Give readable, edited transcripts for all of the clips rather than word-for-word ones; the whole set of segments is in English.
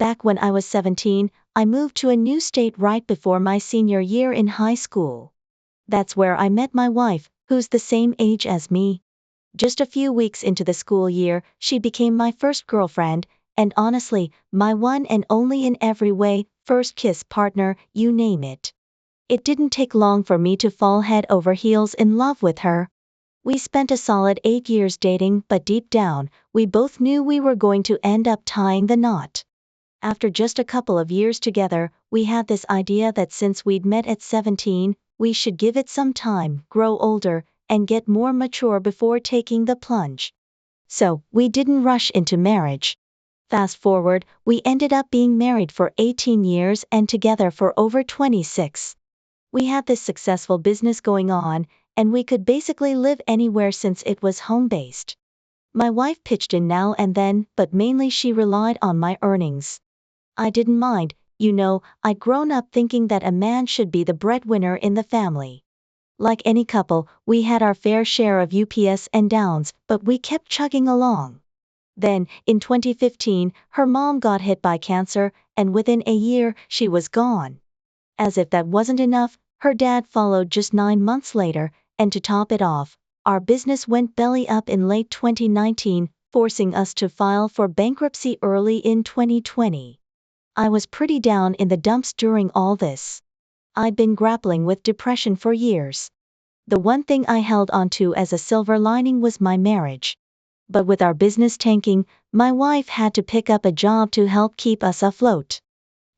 Back when I was 17, I moved to a new state right before my senior year in high school. That's where I met my wife, who's the same age as me. Just a few weeks into the school year, she became my first girlfriend, and honestly, my one and only in every way, first kiss partner, you name it. It didn't take long for me to fall head over heels in love with her. We spent a solid 8 years dating, but deep down, we both knew we were going to end up tying the knot. After just a couple of years together, we had this idea that since we'd met at 17, we should give it some time, grow older, and get more mature before taking the plunge. So, we didn't rush into marriage. Fast forward, we ended up being married for 18 years and together for over 26. We had this successful business going on, and we could basically live anywhere since it was home-based. My wife pitched in now and then, but mainly she relied on my earnings. I didn't mind, I'd grown up thinking that a man should be the breadwinner in the family. Like any couple, we had our fair share of ups and downs, but we kept chugging along. Then, in 2015, her mom got hit by cancer, and within a year, she was gone. As if that wasn't enough, her dad followed just 9 months later, and to top it off, our business went belly up in late 2019, forcing us to file for bankruptcy early in 2020. I was pretty down in the dumps during all this. I'd been grappling with depression for years. The one thing I held onto as a silver lining was my marriage. But with our business tanking, my wife had to pick up a job to help keep us afloat.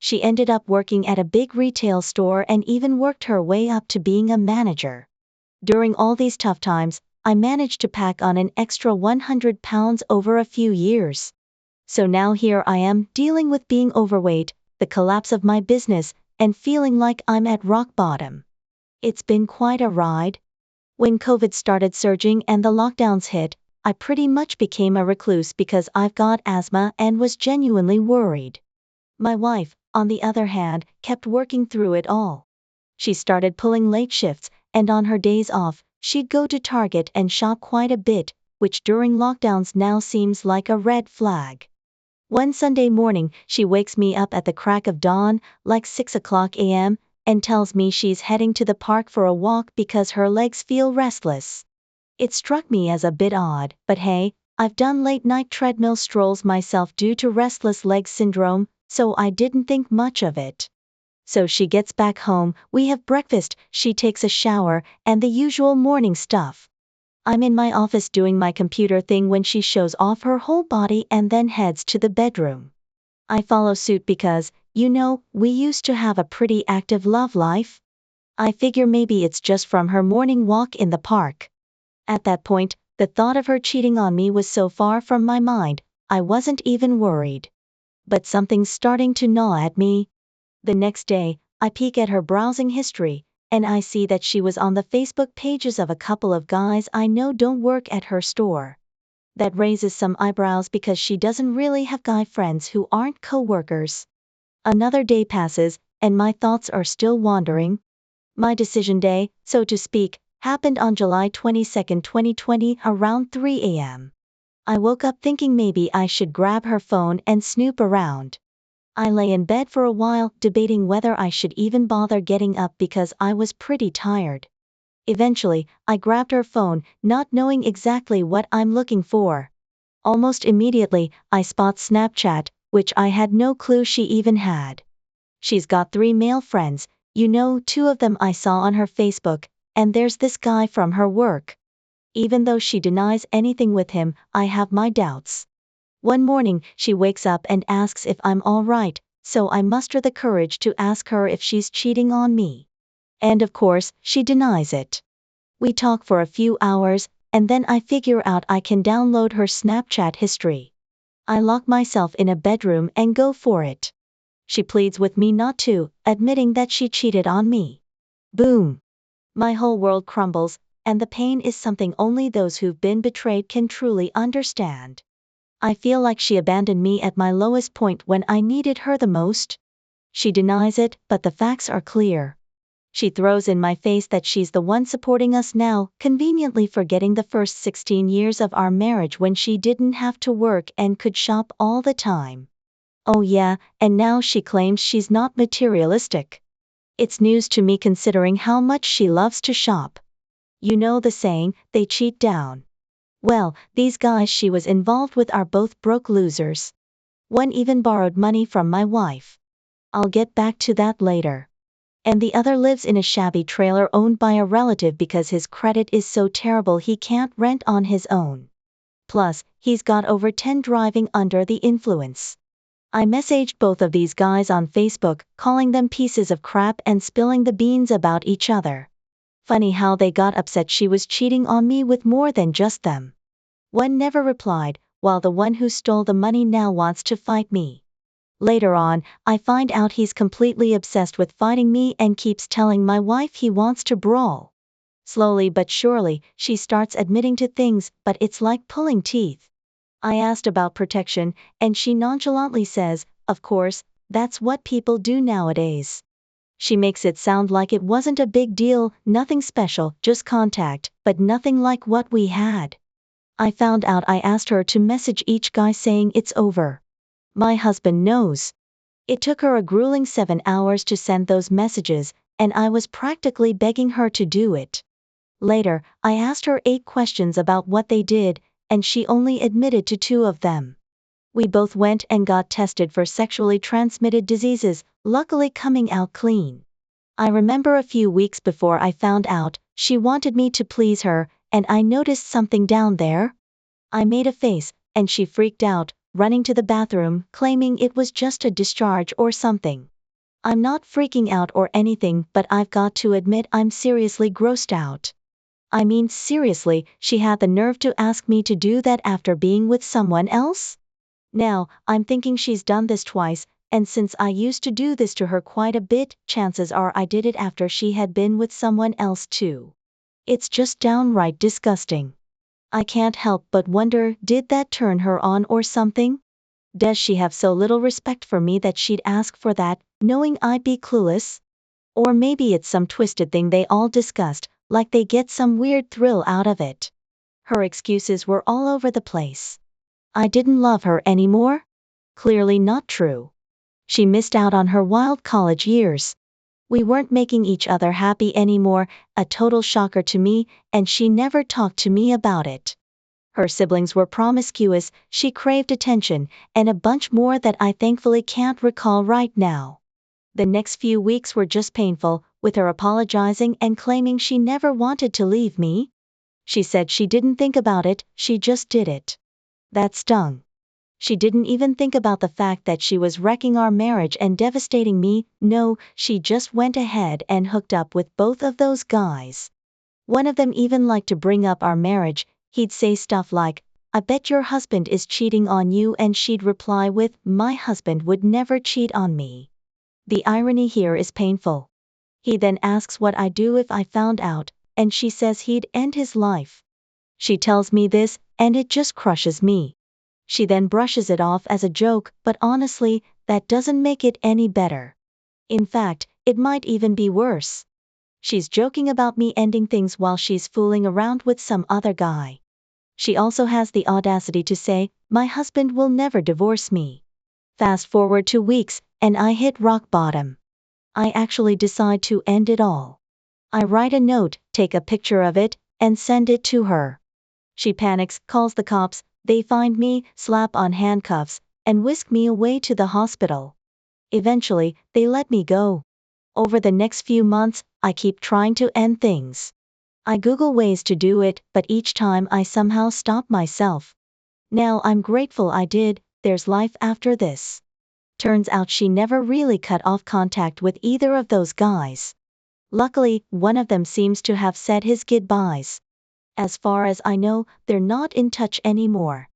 She ended up working at a big retail store and even worked her way up to being a manager. During all these tough times, I managed to pack on an extra 100 pounds over a few years. So now here I am, dealing with being overweight, the collapse of my business, and feeling like I'm at rock bottom. It's been quite a ride. When COVID started surging and the lockdowns hit, I pretty much became a recluse because I've got asthma and was genuinely worried. My wife, on the other hand, kept working through it all. She started pulling late shifts, and on her days off, she'd go to Target and shop quite a bit, which during lockdowns now seems like a red flag. One Sunday morning, she wakes me up at the crack of dawn, like 6 o'clock a.m., and tells me she's heading to the park for a walk because her legs feel restless. It struck me as a bit odd, but hey, I've done late-night treadmill strolls myself due to restless leg syndrome, so I didn't think much of it. So she gets back home, we have breakfast, she takes a shower, and the usual morning stuff. I'm in my office doing my computer thing when she shows off her whole body and then heads to the bedroom. I follow suit because, we used to have a pretty active love life. I figure maybe it's just from her morning walk in the park. At that point, the thought of her cheating on me was so far from my mind, I wasn't even worried. But something's starting to gnaw at me. The next day, I peek at her browsing history, and I see that she was on the Facebook pages of a couple of guys I know don't work at her store. That raises some eyebrows because she doesn't really have guy friends who aren't co-workers. Another day passes, and my thoughts are still wandering. My decision day, so to speak, happened on July 22, 2020, around 3 a.m. I woke up thinking maybe I should grab her phone and snoop around. I lay in bed for a while, debating whether I should even bother getting up because I was pretty tired. Eventually, I grabbed her phone, not knowing exactly what I'm looking for. Almost immediately, I spot Snapchat, which I had no clue she even had. She's got 3 male friends, 2 of them I saw on her Facebook, and there's this guy from her work. Even though she denies anything with him, I have my doubts. One morning, she wakes up and asks if I'm all right, so I muster the courage to ask her if she's cheating on me. And of course, she denies it. We talk for a few hours, and then I figure out I can download her Snapchat history. I lock myself in a bedroom and go for it. She pleads with me not to, admitting that she cheated on me. Boom! My whole world crumbles, and the pain is something only those who've been betrayed can truly understand. I feel like she abandoned me at my lowest point when I needed her the most. She denies it, but the facts are clear. She throws in my face that she's the one supporting us now, conveniently forgetting the first 16 years of our marriage when she didn't have to work and could shop all the time. Oh yeah, and now she claims she's not materialistic. It's news to me considering how much she loves to shop. You know the saying, they cheat down. Well, these guys she was involved with are both broke losers. One even borrowed money from my wife. I'll get back to that later. And the other lives in a shabby trailer owned by a relative because his credit is so terrible he can't rent on his own. Plus, he's got over 10 driving under the influence. I messaged both of these guys on Facebook, calling them pieces of crap and spilling the beans about each other. Funny how they got upset she was cheating on me with more than just them. One never replied, while the one who stole the money now wants to fight me. Later on, I find out he's completely obsessed with fighting me and keeps telling my wife he wants to brawl. Slowly but surely, she starts admitting to things, but it's like pulling teeth. I asked about protection, and she nonchalantly says, of course, that's what people do nowadays. She makes it sound like it wasn't a big deal, nothing special, just contact, but nothing like what we had. I found out I asked her to message each guy saying it's over. My husband knows. It took her a grueling 7 hours to send those messages, and I was practically begging her to do it. Later, I asked her 8 questions about what they did, and she only admitted to 2 of them. We both went and got tested for sexually transmitted diseases, luckily coming out clean. I remember a few weeks before I found out, she wanted me to please her, and I noticed something down there. I made a face, and she freaked out, running to the bathroom, claiming it was just a discharge or something. I'm not freaking out or anything, but I've got to admit I'm seriously grossed out. I mean seriously, she had the nerve to ask me to do that after being with someone else? Now, I'm thinking she's done this twice, and since I used to do this to her quite a bit, chances are I did it after she had been with someone else too. It's just downright disgusting. I can't help but wonder, did that turn her on or something? Does she have so little respect for me that she'd ask for that, knowing I'd be clueless? Or maybe it's some twisted thing they all discussed, like they get some weird thrill out of it. Her excuses were all over the place. I didn't love her anymore? Clearly not true. She missed out on her wild college years. We weren't making each other happy anymore, a total shocker to me, and she never talked to me about it. Her siblings were promiscuous, she craved attention, and a bunch more that I thankfully can't recall right now. The next few weeks were just painful, with her apologizing and claiming she never wanted to leave me. She said she didn't think about it, she just did it. That stung. She didn't even think about the fact that she was wrecking our marriage and devastating me, no, she just went ahead and hooked up with both of those guys. One of them even liked to bring up our marriage. He'd say stuff like, I bet your husband is cheating on you, and she'd reply with, my husband would never cheat on me. The irony here is painful. He then asks what I'd do if I found out, and she says he'd end his life. She tells me this, and it just crushes me. She then brushes it off as a joke, but honestly, that doesn't make it any better. In fact, it might even be worse. She's joking about me ending things while she's fooling around with some other guy. She also has the audacity to say, my husband will never divorce me. Fast forward 2 weeks, and I hit rock bottom. I actually decide to end it all. I write a note, take a picture of it, and send it to her. She panics, calls the cops, they find me, slap on handcuffs, and whisk me away to the hospital. Eventually, they let me go. Over the next few months, I keep trying to end things. I Google ways to do it, but each time I somehow stop myself. Now I'm grateful I did, there's life after this. Turns out she never really cut off contact with either of those guys. Luckily, one of them seems to have said his goodbyes. As far as I know, they're not in touch anymore.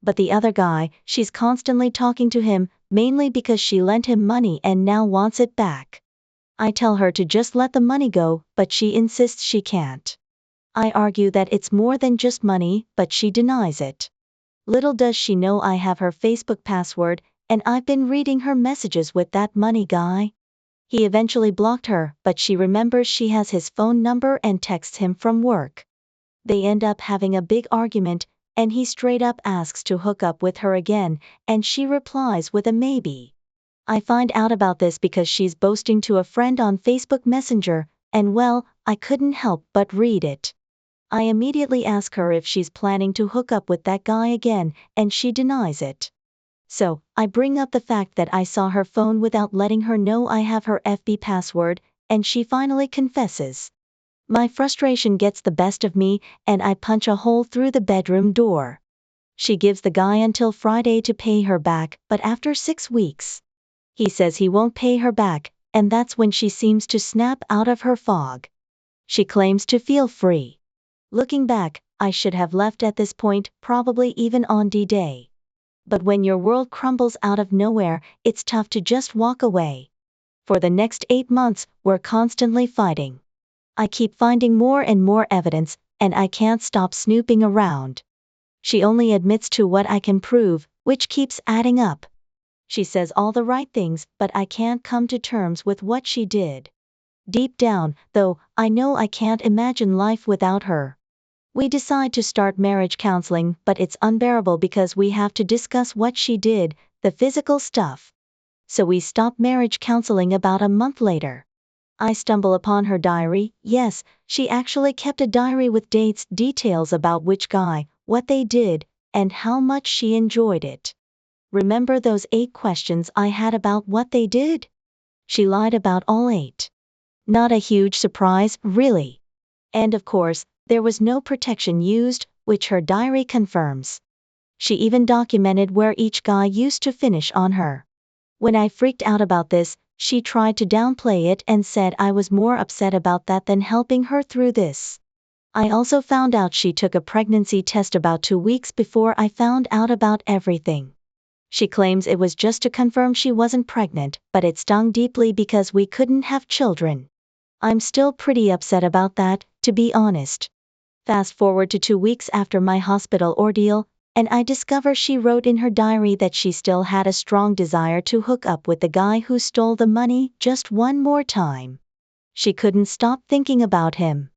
But the other guy, she's constantly talking to him, mainly because she lent him money and now wants it back. I tell her to just let the money go, but she insists she can't. I argue that it's more than just money, but she denies it. Little does she know I have her Facebook password, and I've been reading her messages with that money guy. He eventually blocked her, but she remembers she has his phone number and texts him from work. They end up having a big argument, and he straight up asks to hook up with her again, and she replies with a maybe. I find out about this because she's boasting to a friend on Facebook Messenger, and well, I couldn't help but read it. I immediately ask her if she's planning to hook up with that guy again, and she denies it. So, I bring up the fact that I saw her phone without letting her know I have her FB password, and she finally confesses. My frustration gets the best of me, and I punch a hole through the bedroom door. She gives the guy until Friday to pay her back, but after 6 weeks, he says he won't pay her back, and that's when she seems to snap out of her fog. She claims to feel free. Looking back, I should have left at this point, probably even on D-Day. But when your world crumbles out of nowhere, it's tough to just walk away. For the next 8 months, we're constantly fighting. I keep finding more and more evidence, and I can't stop snooping around. She only admits to what I can prove, which keeps adding up. She says all the right things, but I can't come to terms with what she did. Deep down, though, I know I can't imagine life without her. We decide to start marriage counseling, but it's unbearable because we have to discuss what she did, the physical stuff. So we stop marriage counseling about a month later. I stumble upon her diary. Yes, she actually kept a diary with dates, details about which guy, what they did, and how much she enjoyed it. Remember those 8 questions I had about what they did? She lied about all 8. Not a huge surprise, really. And of course, there was no protection used, which her diary confirms. She even documented where each guy used to finish on her. When I freaked out about this, she tried to downplay it and said I was more upset about that than helping her through this. I also found out she took a pregnancy test about 2 weeks before I found out about everything. She claims it was just to confirm she wasn't pregnant, but it stung deeply because we couldn't have children. I'm still pretty upset about that, to be honest. Fast forward to 2 weeks after my hospital ordeal, and I discover she wrote in her diary that she still had a strong desire to hook up with the guy who stole the money just one more time. She couldn't stop thinking about him.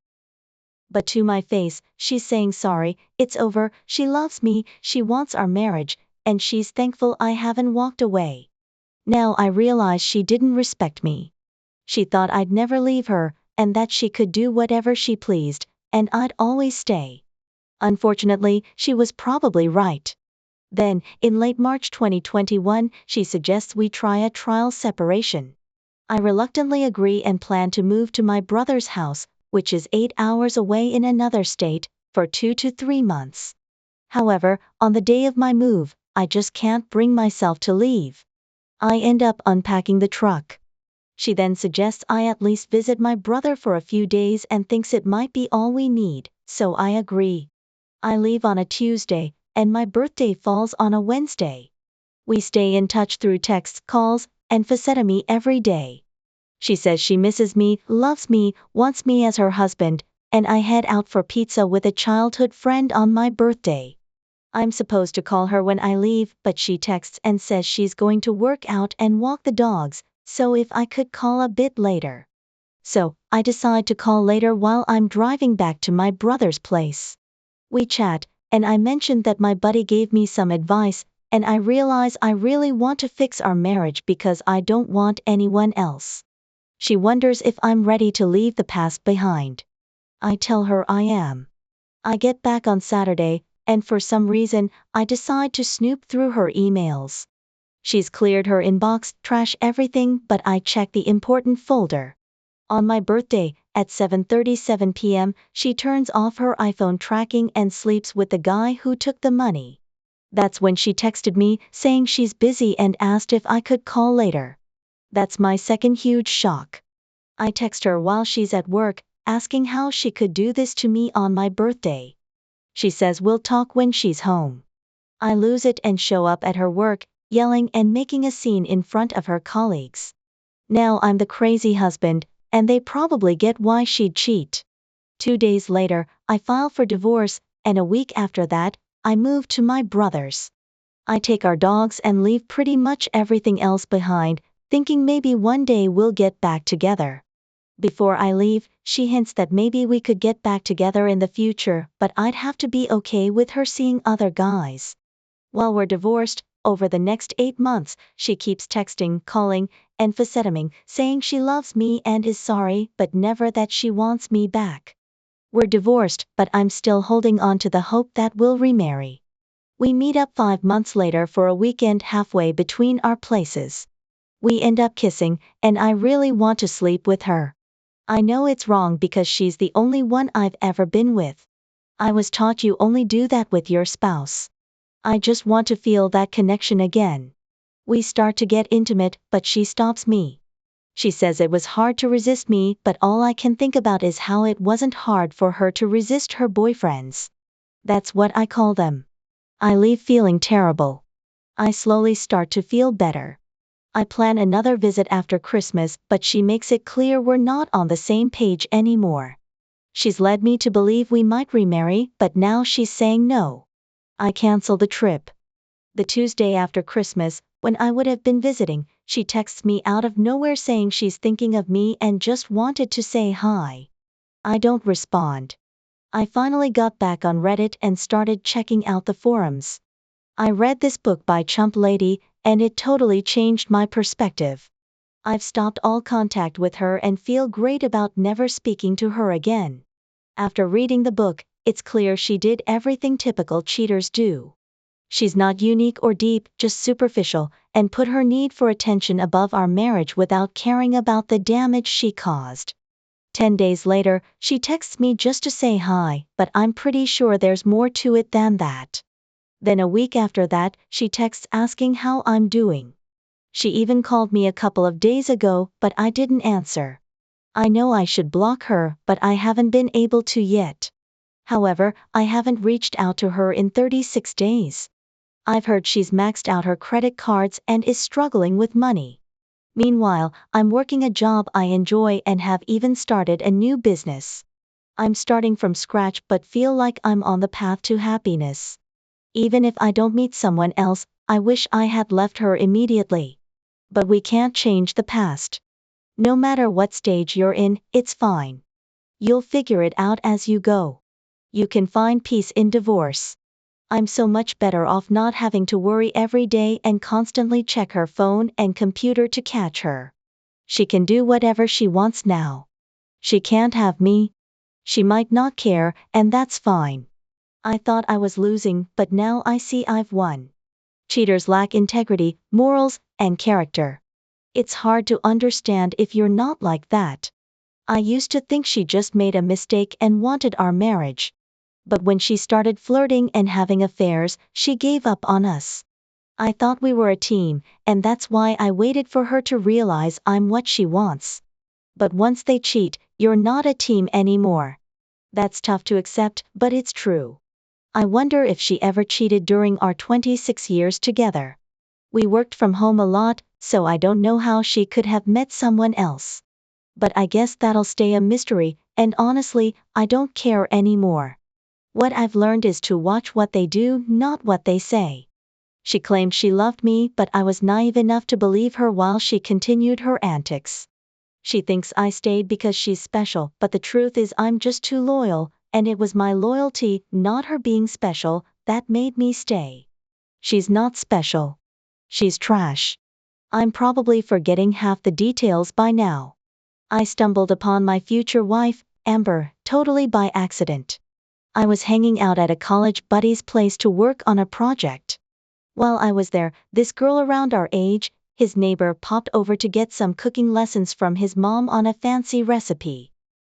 But to my face, she's saying sorry, it's over, she loves me, she wants our marriage, and she's thankful I haven't walked away. Now I realize she didn't respect me. She thought I'd never leave her, and that she could do whatever she pleased, and I'd always stay. Unfortunately, she was probably right. Then, in late March 2021, she suggests we try a trial separation. I reluctantly agree and plan to move to my brother's house, which is 8 hours away in another state, for 2 to 3 months. However, on the day of my move, I just can't bring myself to leave. I end up unpacking the truck. She then suggests I at least visit my brother for a few days and thinks it might be all we need, so I agree. I leave on a Tuesday, and my birthday falls on a Wednesday. We stay in touch through texts, calls, and FaceTime every day. She says she misses me, loves me, wants me as her husband, and I head out for pizza with a childhood friend on my birthday. I'm supposed to call her when I leave, but she texts and says she's going to work out and walk the dogs, so if I could call a bit later. So, I decide to call later while I'm driving back to my brother's place. We chat, and I mentioned that my buddy gave me some advice, and I realize I really want to fix our marriage because I don't want anyone else. She wonders if I'm ready to leave the past behind. I tell her I am. I get back on Saturday, and for some reason, I decide to snoop through her emails. She's cleared her inbox, trash everything, but I check the important folder. On my birthday, at 7:37 p.m., she turns off her iPhone tracking and sleeps with the guy who took the money. That's when she texted me, saying she's busy and asked if I could call later. That's my second huge shock. I text her while she's at work, asking how she could do this to me on my birthday. She says we'll talk when she's home. I lose it and show up at her work, yelling and making a scene in front of her colleagues. Now I'm the crazy husband, and they probably get why she'd cheat. 2 days later, I file for divorce, and a week after that, I move to my brother's. I take our dogs and leave pretty much everything else behind, thinking maybe one day we'll get back together. Before I leave, she hints that maybe we could get back together in the future, but I'd have to be okay with her seeing other guys. While we're divorced, over the next 8 months, she keeps texting, calling, and FaceTiming, saying she loves me and is sorry, but never that she wants me back. We're divorced, but I'm still holding on to the hope that we'll remarry. We meet up 5 months later for a weekend halfway between our places. We end up kissing, and I really want to sleep with her. I know it's wrong because she's the only one I've ever been with. I was taught you only do that with your spouse. I just want to feel that connection again. We start to get intimate, but she stops me. She says it was hard to resist me, but all I can think about is how it wasn't hard for her to resist her boyfriends. That's what I call them. I leave feeling terrible. I slowly start to feel better. I plan another visit after Christmas, but she makes it clear we're not on the same page anymore. She's led me to believe we might remarry, but now she's saying no. I cancel the trip. The Tuesday after Christmas, when I would have been visiting, she texts me out of nowhere saying she's thinking of me and just wanted to say hi. I don't respond. I finally got back on Reddit and started checking out the forums. I read this book by Chump Lady, and it totally changed my perspective. I've stopped all contact with her and feel great about never speaking to her again. After reading the book, it's clear she did everything typical cheaters do. She's not unique or deep, just superficial, and put her need for attention above our marriage without caring about the damage she caused. 10 days later, she texts me just to say hi, but I'm pretty sure there's more to it than that. Then a week after that, she texts asking how I'm doing. She even called me a couple of days ago, but I didn't answer. I know I should block her, but I haven't been able to yet. However, I haven't reached out to her in 36 days. I've heard she's maxed out her credit cards and is struggling with money. Meanwhile, I'm working a job I enjoy and have even started a new business. I'm starting from scratch but feel like I'm on the path to happiness. Even if I don't meet someone else, I wish I had left her immediately. But we can't change the past. No matter what stage you're in, it's fine. You'll figure it out as you go. You can find peace in divorce. I'm so much better off not having to worry every day and constantly check her phone and computer to catch her. She can do whatever she wants now. She can't have me. She might not care, and that's fine. I thought I was losing, but now I see I've won. Cheaters lack integrity, morals, and character. It's hard to understand if you're not like that. I used to think she just made a mistake and wanted our marriage. But when she started flirting and having affairs, she gave up on us. I thought we were a team, and that's why I waited for her to realize I'm what she wants. But once they cheat, you're not a team anymore. That's tough to accept, but it's true. I wonder if she ever cheated during our 26 years together. We worked from home a lot, so I don't know how she could have met someone else. But I guess that'll stay a mystery, and honestly, I don't care anymore. What I've learned is to watch what they do, not what they say. She claimed she loved me, but I was naive enough to believe her while she continued her antics. She thinks I stayed because she's special, but the truth is I'm just too loyal, and it was my loyalty, not her being special, that made me stay. She's not special. She's trash. I'm probably forgetting half the details by now. I stumbled upon my future wife, Amber, totally by accident. I was hanging out at a college buddy's place to work on a project. While I was there, this girl around our age, his neighbor, popped over to get some cooking lessons from his mom on a fancy recipe.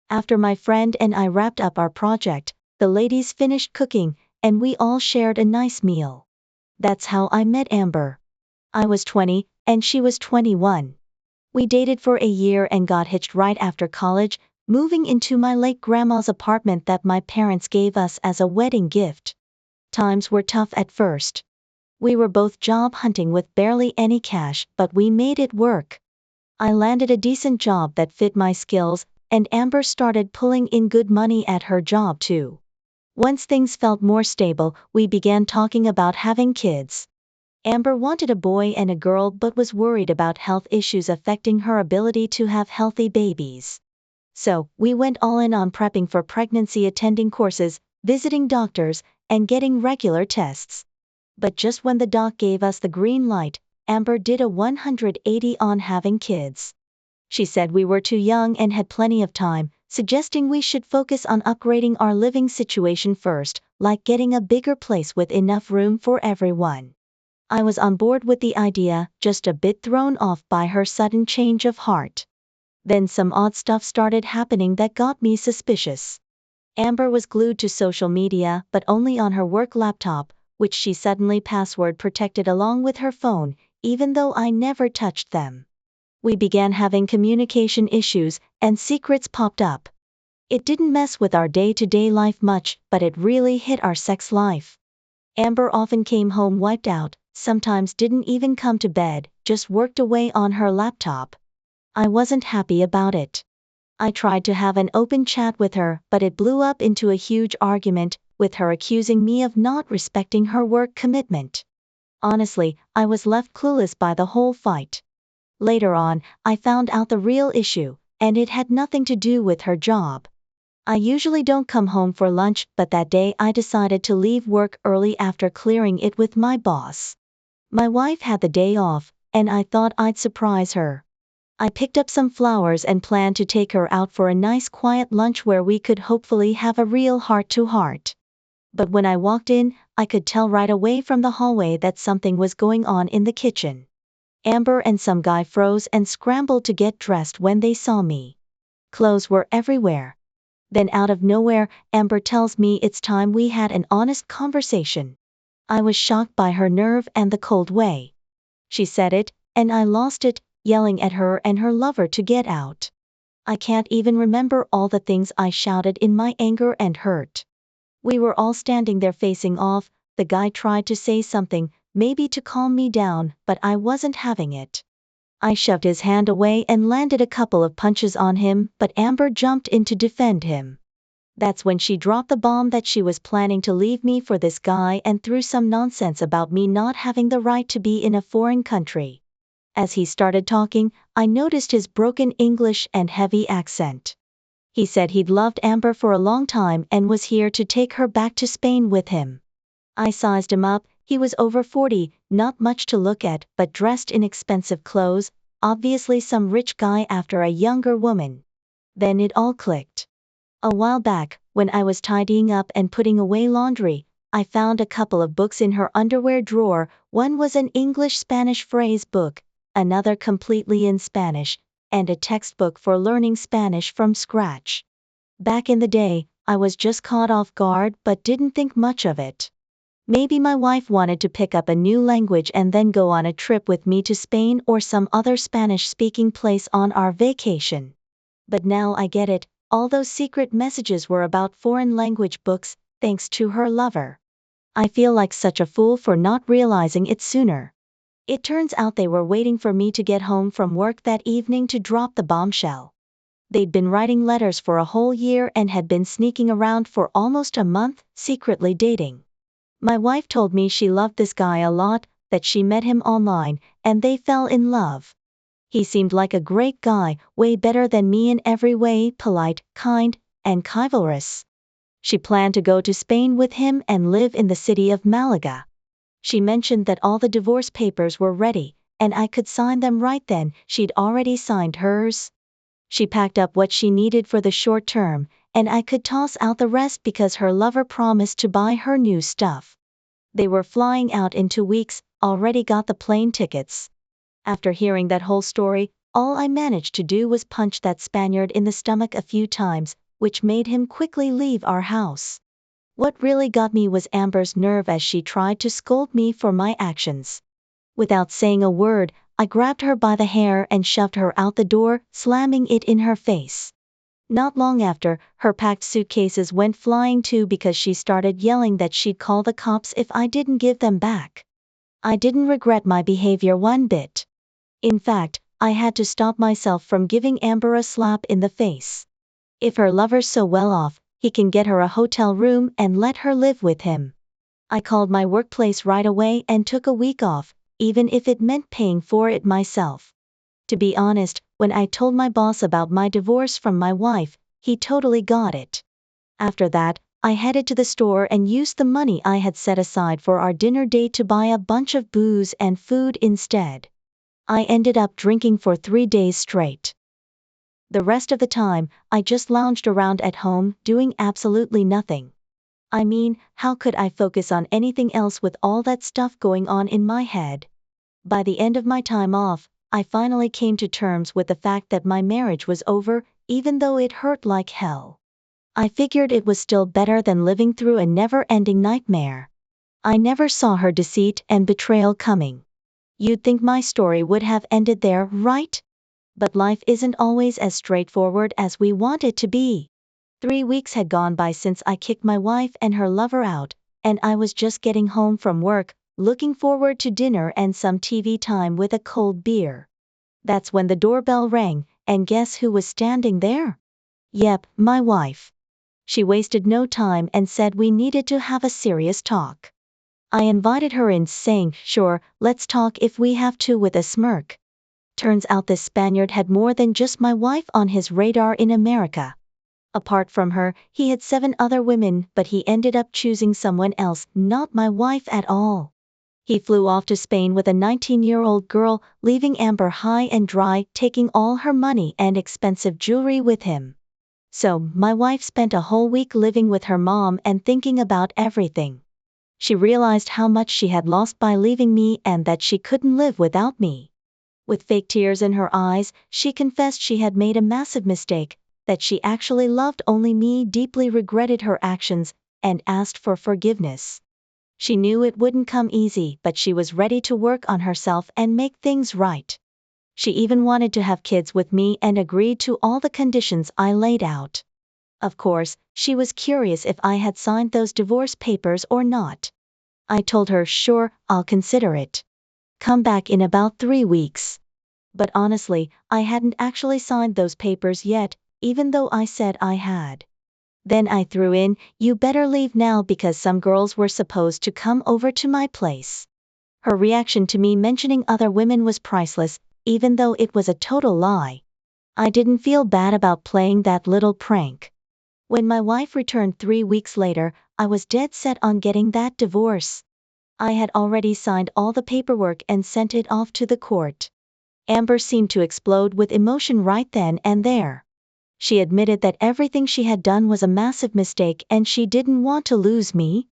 After my friend and I wrapped up our project, the ladies finished cooking, and we all shared a nice meal. That's how I met Amber. I was 20, and she was 21. We dated for a year and got hitched right after college, moving into my late grandma's apartment that my parents gave us as a wedding gift. Times were tough at first. We were both job hunting with barely any cash, but we made it work. I landed a decent job that fit my skills, and Amber started pulling in good money at her job too. Once things felt more stable, we began talking about having kids. Amber wanted a boy and a girl but was worried about health issues affecting her ability to have healthy babies. So, we went all in on prepping for pregnancy, attending courses, visiting doctors, and getting regular tests. But just when the doc gave us the green light, Amber did a 180 on having kids. She said we were too young and had plenty of time, suggesting we should focus on upgrading our living situation first, like getting a bigger place with enough room for everyone. I was on board with the idea, just a bit thrown off by her sudden change of heart. Then some odd stuff started happening that got me suspicious. Amber was glued to social media, but only on her work laptop, which she suddenly password protected along with her phone, even though I never touched them. We began having communication issues, and secrets popped up. It didn't mess with our day-to-day life much, but it really hit our sex life. Amber often came home wiped out, sometimes didn't even come to bed, just worked away on her laptop. I wasn't happy about it. I tried to have an open chat with her, but it blew up into a huge argument, with her accusing me of not respecting her work commitment. Honestly, I was left clueless by the whole fight. Later on, I found out the real issue, and it had nothing to do with her job. I usually don't come home for lunch, but that day I decided to leave work early after clearing it with my boss. My wife had the day off, and I thought I'd surprise her. I picked up some flowers and planned to take her out for a nice quiet lunch where we could hopefully have a real heart-to-heart. But when I walked in, I could tell right away from the hallway that something was going on in the kitchen. Amber and some guy froze and scrambled to get dressed when they saw me. Clothes were everywhere. Then out of nowhere, Amber tells me it's time we had an honest conversation. I was shocked by her nerve and the cold way she said it, and I lost it, yelling at her and her lover to get out. I can't even remember all the things I shouted in my anger and hurt. We were all standing there facing off. The guy tried to say something, maybe to calm me down, but I wasn't having it. I shoved his hand away and landed a couple of punches on him, but Amber jumped in to defend him. That's when she dropped the bomb that she was planning to leave me for this guy and threw some nonsense about me not having the right to be in a foreign country. As he started talking, I noticed his broken English and heavy accent. He said he'd loved Amber for a long time and was here to take her back to Spain with him. I sized him up. He was over 40, not much to look at, but dressed in expensive clothes, obviously some rich guy after a younger woman. Then it all clicked. A while back, when I was tidying up and putting away laundry, I found a couple of books in her underwear drawer. One was an English-Spanish phrase book, another completely in Spanish, and a textbook for learning Spanish from scratch. Back in the day, I was just caught off guard but didn't think much of it. Maybe my wife wanted to pick up a new language and then go on a trip with me to Spain or some other Spanish-speaking place on our vacation. But now I get it, all those secret messages were about foreign language books, thanks to her lover. I feel like such a fool for not realizing it sooner. It turns out they were waiting for me to get home from work that evening to drop the bombshell. They'd been writing letters for a whole year and had been sneaking around for almost a month, secretly dating. My wife told me she loved this guy a lot, that she met him online, and they fell in love. He seemed like a great guy, way better than me in every way, polite, kind, and chivalrous. She planned to go to Spain with him and live in the city of Malaga. She mentioned that all the divorce papers were ready, and I could sign them right then. She'd already signed hers. She packed up what she needed for the short term, and I could toss out the rest because her lover promised to buy her new stuff. They were flying out in 2 weeks, already got the plane tickets. After hearing that whole story, all I managed to do was punch that Spaniard in the stomach a few times, which made him quickly leave our house. What really got me was Amber's nerve as she tried to scold me for my actions. Without saying a word, I grabbed her by the hair and shoved her out the door, slamming it in her face. Not long after, her packed suitcases went flying too because she started yelling that she'd call the cops if I didn't give them back. I didn't regret my behavior one bit. In fact, I had to stop myself from giving Amber a slap in the face. If her lover's so well off, he can get her a hotel room and let her live with him. I called my workplace right away and took a week off, even if it meant paying for it myself. To be honest, when I told my boss about my divorce from my wife, he totally got it. After that, I headed to the store and used the money I had set aside for our dinner date to buy a bunch of booze and food instead. I ended up drinking for 3 days straight. The rest of the time, I just lounged around at home, doing absolutely nothing. I mean, how could I focus on anything else with all that stuff going on in my head? By the end of my time off, I finally came to terms with the fact that my marriage was over, even though it hurt like hell. I figured it was still better than living through a never-ending nightmare. I never saw her deceit and betrayal coming. You'd think my story would have ended there, right? But life isn't always as straightforward as we want it to be. 3 weeks had gone by since I kicked my wife and her lover out, and I was just getting home from work, looking forward to dinner and some TV time with a cold beer. That's when the doorbell rang, and guess who was standing there? Yep, my wife. She wasted no time and said we needed to have a serious talk. I invited her in, saying, "Sure, let's talk if we have to," with a smirk. Turns out this Spaniard had more than just my wife on his radar in America. Apart from her, he had 7 other women, but he ended up choosing someone else, not my wife at all. He flew off to Spain with a 19-year-old girl, leaving Amber high and dry, taking all her money and expensive jewelry with him. So, my wife spent a whole week living with her mom and thinking about everything. She realized how much she had lost by leaving me and that she couldn't live without me. With fake tears in her eyes, she confessed she had made a massive mistake, that she actually loved only me, deeply regretted her actions, and asked for forgiveness. She knew it wouldn't come easy, but she was ready to work on herself and make things right. She even wanted to have kids with me and agreed to all the conditions I laid out. Of course, she was curious if I had signed those divorce papers or not. I told her, "Sure, I'll consider it. Come back in about 3 weeks." But honestly, I hadn't actually signed those papers yet, even though I said I had. Then I threw in, "You better leave now," because some girls were supposed to come over to my place. Her reaction to me mentioning other women was priceless, even though it was a total lie. I didn't feel bad about playing that little prank. When my wife returned 3 weeks later, I was dead set on getting that divorce. I had already signed all the paperwork and sent it off to the court. Amber seemed to explode with emotion right then and there. She admitted that everything she had done was a massive mistake and she didn't want to lose me.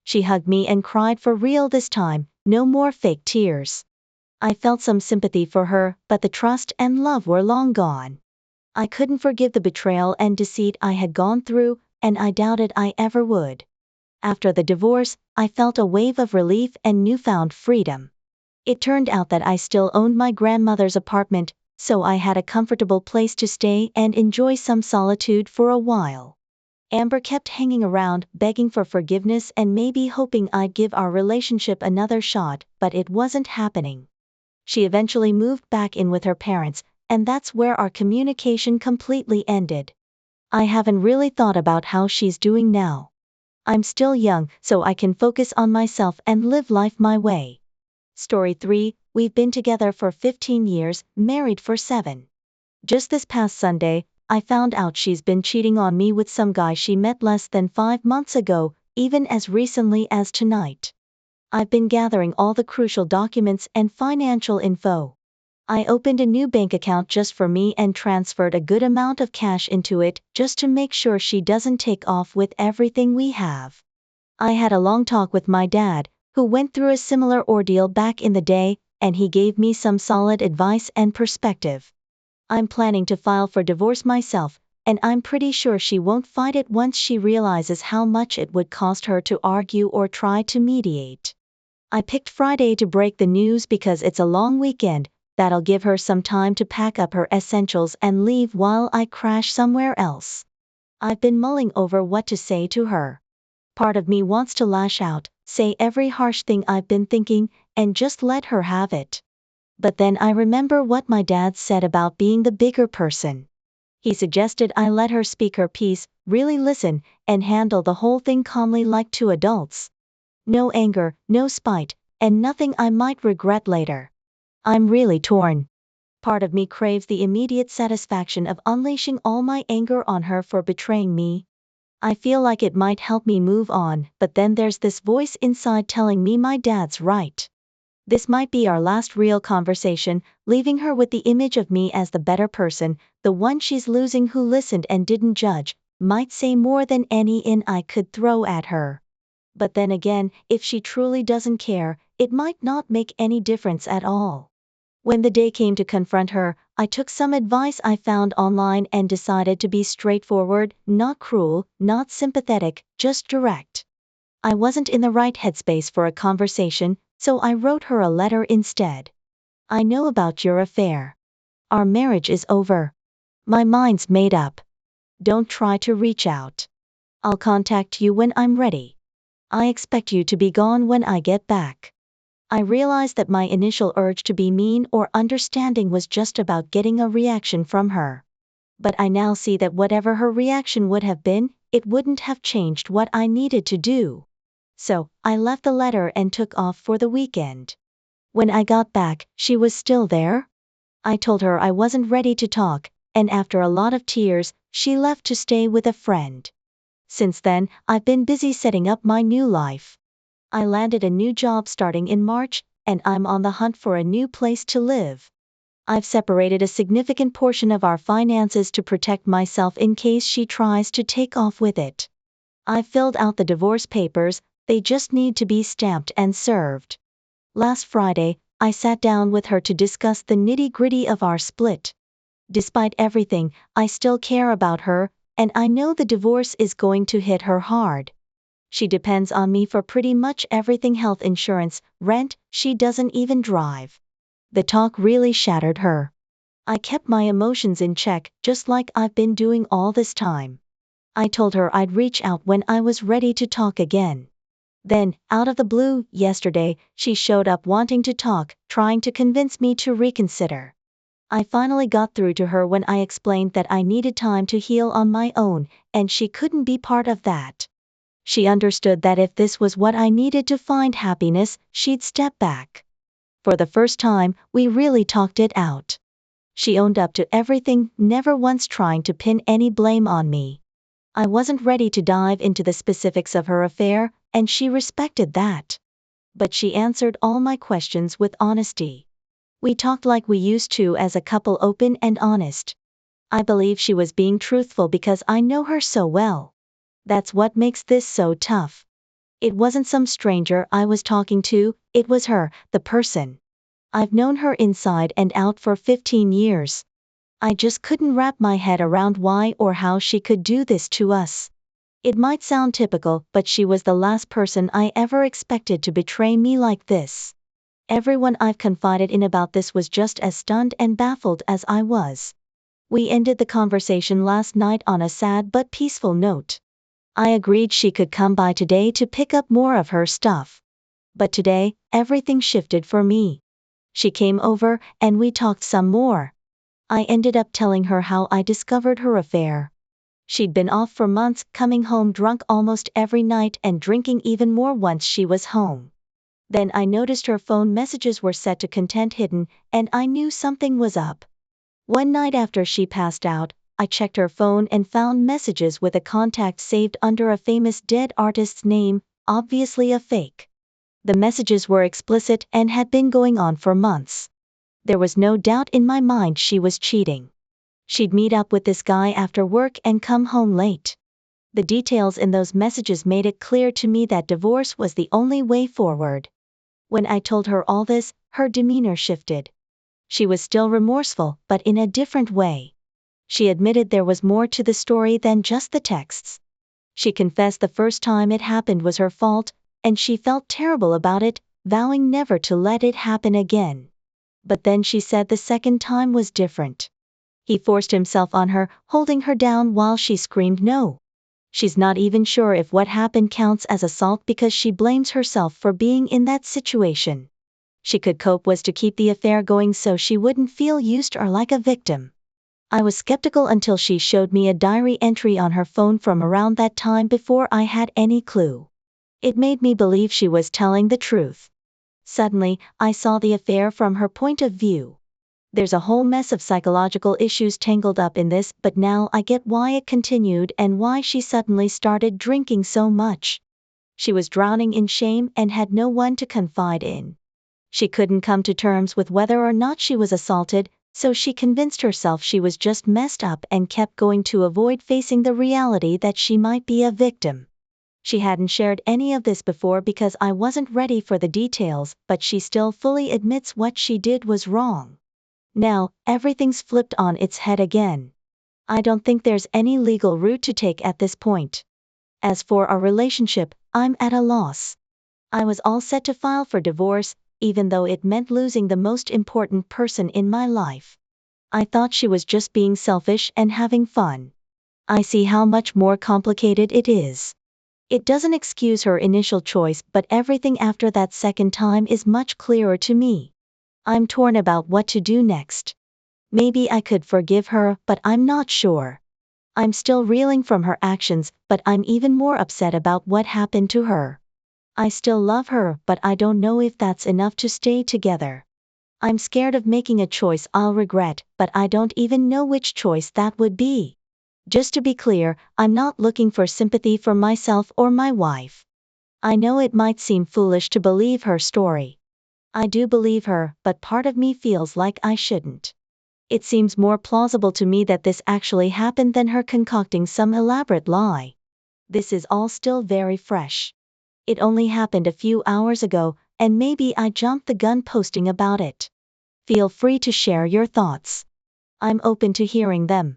She hugged me and cried for real this time, no more fake tears. I felt some sympathy for her, but the trust and love were long gone. I couldn't forgive the betrayal and deceit I had gone through, and I doubted I ever would. After the divorce, I felt a wave of relief and newfound freedom. It turned out that I still owned my grandmother's apartment, so I had a comfortable place to stay and enjoy some solitude for a while. Amber kept hanging around, begging for forgiveness and maybe hoping I'd give our relationship another shot, but it wasn't happening. She eventually moved back in with her parents, and that's where our communication completely ended. I haven't really thought about how she's doing now. I'm still young, so I can focus on myself and live life my way. Story 3, we've been together for 15 years, married for 7. Just this past Sunday, I found out she's been cheating on me with some guy she met less than 5 months ago, even as recently as tonight. I've been gathering all the crucial documents and financial info. I opened a new bank account just for me and transferred a good amount of cash into it, just to make sure she doesn't take off with everything we have. I had a long talk with my dad, who went through a similar ordeal back in the day, and he gave me some solid advice and perspective. I'm planning to file for divorce myself, and I'm pretty sure she won't fight it once she realizes how much it would cost her to argue or try to mediate. I picked Friday to break the news because it's a long weekend. That'll give her some time to pack up her essentials and leave while I crash somewhere else. I've been mulling over what to say to her. Part of me wants to lash out, say every harsh thing I've been thinking, and just let her have it. But then I remember what my dad said about being the bigger person. He suggested I let her speak her piece, really listen, and handle the whole thing calmly like 2 adults. No anger, no spite, and nothing I might regret later. I'm really torn. Part of me craves the immediate satisfaction of unleashing all my anger on her for betraying me. I feel like it might help me move on, but then there's this voice inside telling me my dad's right. This might be our last real conversation, leaving her with the image of me as the better person, the one she's losing who listened and didn't judge, might say more than any in I could throw at her. But then again, if she truly doesn't care, it might not make any difference at all. When the day came to confront her, I took some advice I found online and decided to be straightforward, not cruel, not sympathetic, just direct. I wasn't in the right headspace for a conversation, so I wrote her a letter instead. I know about your affair. Our marriage is over. My mind's made up. Don't try to reach out. I'll contact you when I'm ready. I expect you to be gone when I get back. I realized that my initial urge to be mean or understanding was just about getting a reaction from her. But I now see that whatever her reaction would have been, it wouldn't have changed what I needed to do. So, I left the letter and took off for the weekend. When I got back, she was still there. I told her I wasn't ready to talk, and after a lot of tears, she left to stay with a friend. Since then, I've been busy setting up my new life. I landed a new job starting in March, and I'm on the hunt for a new place to live. I've separated a significant portion of our finances to protect myself in case she tries to take off with it. I've filled out the divorce papers, they just need to be stamped and served. Last Friday, I sat down with her to discuss the nitty-gritty of our split. Despite everything, I still care about her, and I know the divorce is going to hit her hard. She depends on me for pretty much everything: health insurance, rent, she doesn't even drive. The talk really shattered her. I kept my emotions in check, just like I've been doing all this time. I told her I'd reach out when I was ready to talk again. Then, out of the blue, yesterday, she showed up wanting to talk, trying to convince me to reconsider. I finally got through to her when I explained that I needed time to heal on my own, and she couldn't be part of that. She understood that if this was what I needed to find happiness, she'd step back. For the first time, we really talked it out. She owned up to everything, never once trying to pin any blame on me. I wasn't ready to dive into the specifics of her affair, and she respected that. But she answered all my questions with honesty. We talked like we used to as a couple, open and honest. I believe she was being truthful because I know her so well. That's what makes this so tough. It wasn't some stranger I was talking to, it was her, the person. I've known her inside and out for 15 years. I just couldn't wrap my head around why or how she could do this to us. It might sound typical, but she was the last person I ever expected to betray me like this. Everyone I've confided in about this was just as stunned and baffled as I was. We ended the conversation last night on a sad but peaceful note. I agreed she could come by today to pick up more of her stuff. But today, everything shifted for me. She came over, and we talked some more. I ended up telling her how I discovered her affair. She'd been off for months, coming home drunk almost every night and drinking even more once she was home. Then I noticed her phone messages were set to content hidden, and I knew something was up. One night after she passed out, I checked her phone and found messages with a contact saved under a famous dead artist's name, obviously a fake. The messages were explicit and had been going on for months. There was no doubt in my mind she was cheating. She'd meet up with this guy after work and come home late. The details in those messages made it clear to me that divorce was the only way forward. When I told her all this, her demeanor shifted. She was still remorseful, but in a different way. She admitted there was more to the story than just the texts. She confessed the first time it happened was her fault, and she felt terrible about it, vowing never to let it happen again. But then she said the second time was different. He forced himself on her, holding her down while she screamed no. She's not even sure if what happened counts as assault because she blames herself for being in that situation. She could cope was to keep the affair going so she wouldn't feel used or like a victim. I was skeptical until she showed me a diary entry on her phone from around that time before I had any clue. It made me believe she was telling the truth. Suddenly, I saw the affair from her point of view. There's a whole mess of psychological issues tangled up in this, but now I get why it continued and why she suddenly started drinking so much. She was drowning in shame and had no one to confide in. She couldn't come to terms with whether or not she was assaulted, so she convinced herself she was just messed up and kept going to avoid facing the reality that she might be a victim. She hadn't shared any of this before because I wasn't ready for the details, but she still fully admits what she did was wrong. Now, everything's flipped on its head again. I don't think there's any legal route to take at this point. As for our relationship, I'm at a loss. I was all set to file for divorce, even though it meant losing the most important person in my life. I thought she was just being selfish and having fun. I see how much more complicated it is. It doesn't excuse her initial choice, but everything after that second time is much clearer to me. I'm torn about what to do next. Maybe I could forgive her, but I'm not sure. I'm still reeling from her actions, but I'm even more upset about what happened to her. I still love her, but I don't know if that's enough to stay together. I'm scared of making a choice I'll regret, but I don't even know which choice that would be. Just to be clear, I'm not looking for sympathy for myself or my wife. I know it might seem foolish to believe her story. I do believe her, but part of me feels like I shouldn't. It seems more plausible to me that this actually happened than her concocting some elaborate lie. This is all still very fresh. It only happened a few hours ago, and maybe I jumped the gun posting about it. Feel free to share your thoughts. I'm open to hearing them.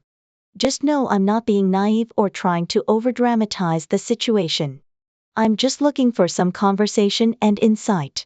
Just know I'm not being naive or trying to overdramatize the situation. I'm just looking for some conversation and insight.